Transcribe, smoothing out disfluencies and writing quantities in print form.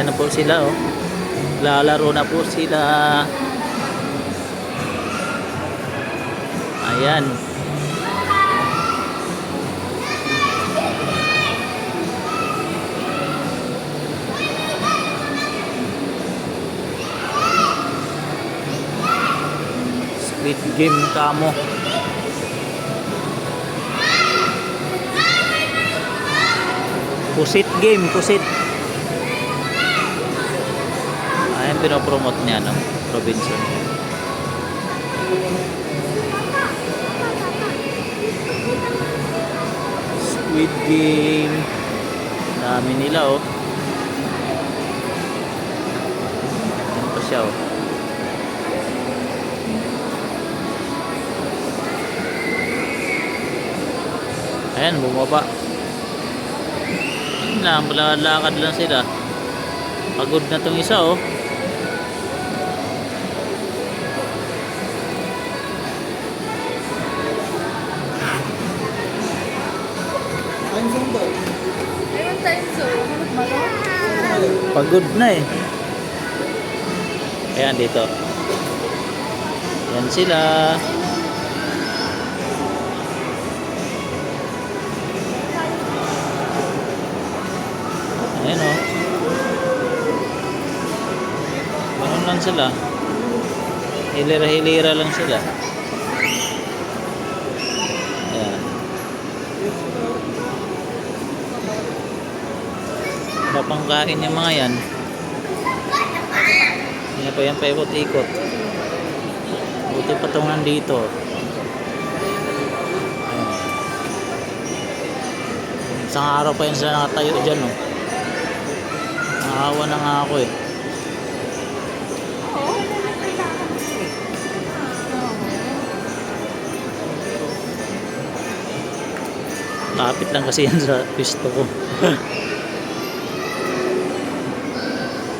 Yan na po sila oh. Lalaro na po sila. Ayan. Squid Game kamo. Pusit game, pusit. Ayan, pinopromote niya, no? Robinson. Squid Game. Dami nila, oh. Ayan pa siya, oh. Ayan, bumaba. Ayan lang, lakad lang sila. Pagod na tong isa, oh. Pagod na eh. Ayan dito. Ayan sila. Ayan o. Ganun lang sila. Hilira-hilira lang sila. Ayan. Mapangkain yung mga yan. Yan pa yan pa ikot-ikot. Buti pa itong nandito. Ayan. Isang araw pa yan sila nakatayo dyan oh. Nakahawa na nga ako eh. Lapit lang kasi yan sa pisto ko.